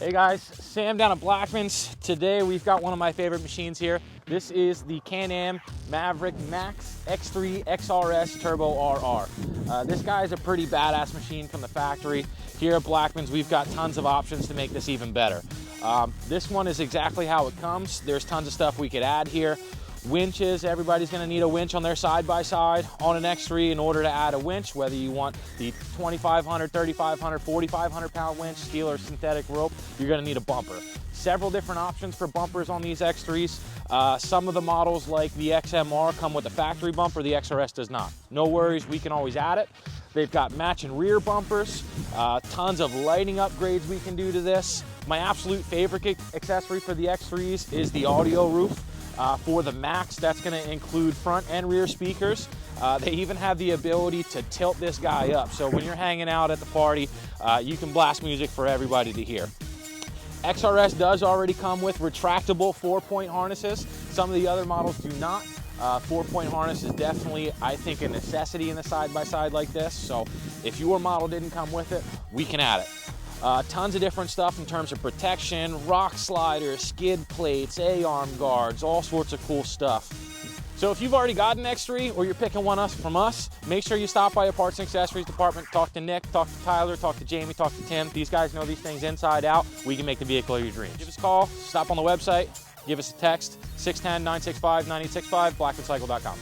Hey guys, Sam down at Blackmans. Today we've got one of my favorite machines here. This is the Can-Am Maverick Max X3 XRS Turbo RR. This guy is a pretty badass machine from the factory. Here at Blackmans, we've got tons of options to make this even better. This one is exactly how it comes. There's tons of stuff we could add here. Winches, everybody's gonna need a winch on their side-by-side on an X3 in order to add a winch, whether you want the 2,500, 3,500, 4,500 pound winch, steel or synthetic rope, you're gonna need a bumper. Several different options for bumpers on these X3s. Some of the models like the XMR come with a factory bumper, the XRS does not. No worries, we can always add it. They've got matching rear bumpers, tons of lighting upgrades we can do to this. My absolute favorite accessory for the X3s is the audio roof. For the Max, that's going to include front and rear speakers. They even have the ability to tilt this guy up. So when you're hanging out at the party, you can blast music for everybody to hear. XRS does already come with retractable 4-point harnesses. Some of the other models do not. 4-point harness is definitely, I think, a necessity in a side-by-side like this. So if your model didn't come with it, we can add it. Tons of different stuff in terms of protection, rock sliders, skid plates, A-arm guards, all sorts of cool stuff. So if you've already got an X3 or you're picking one from us, make sure you stop by a parts and accessories department, talk to Nick, talk to Tyler, talk to Jamie, talk to Tim. These guys know these things inside out. We can make the vehicle of your dreams. Give us a call, stop on the website, give us a text, 610-965-9865, blackmanscycle.com.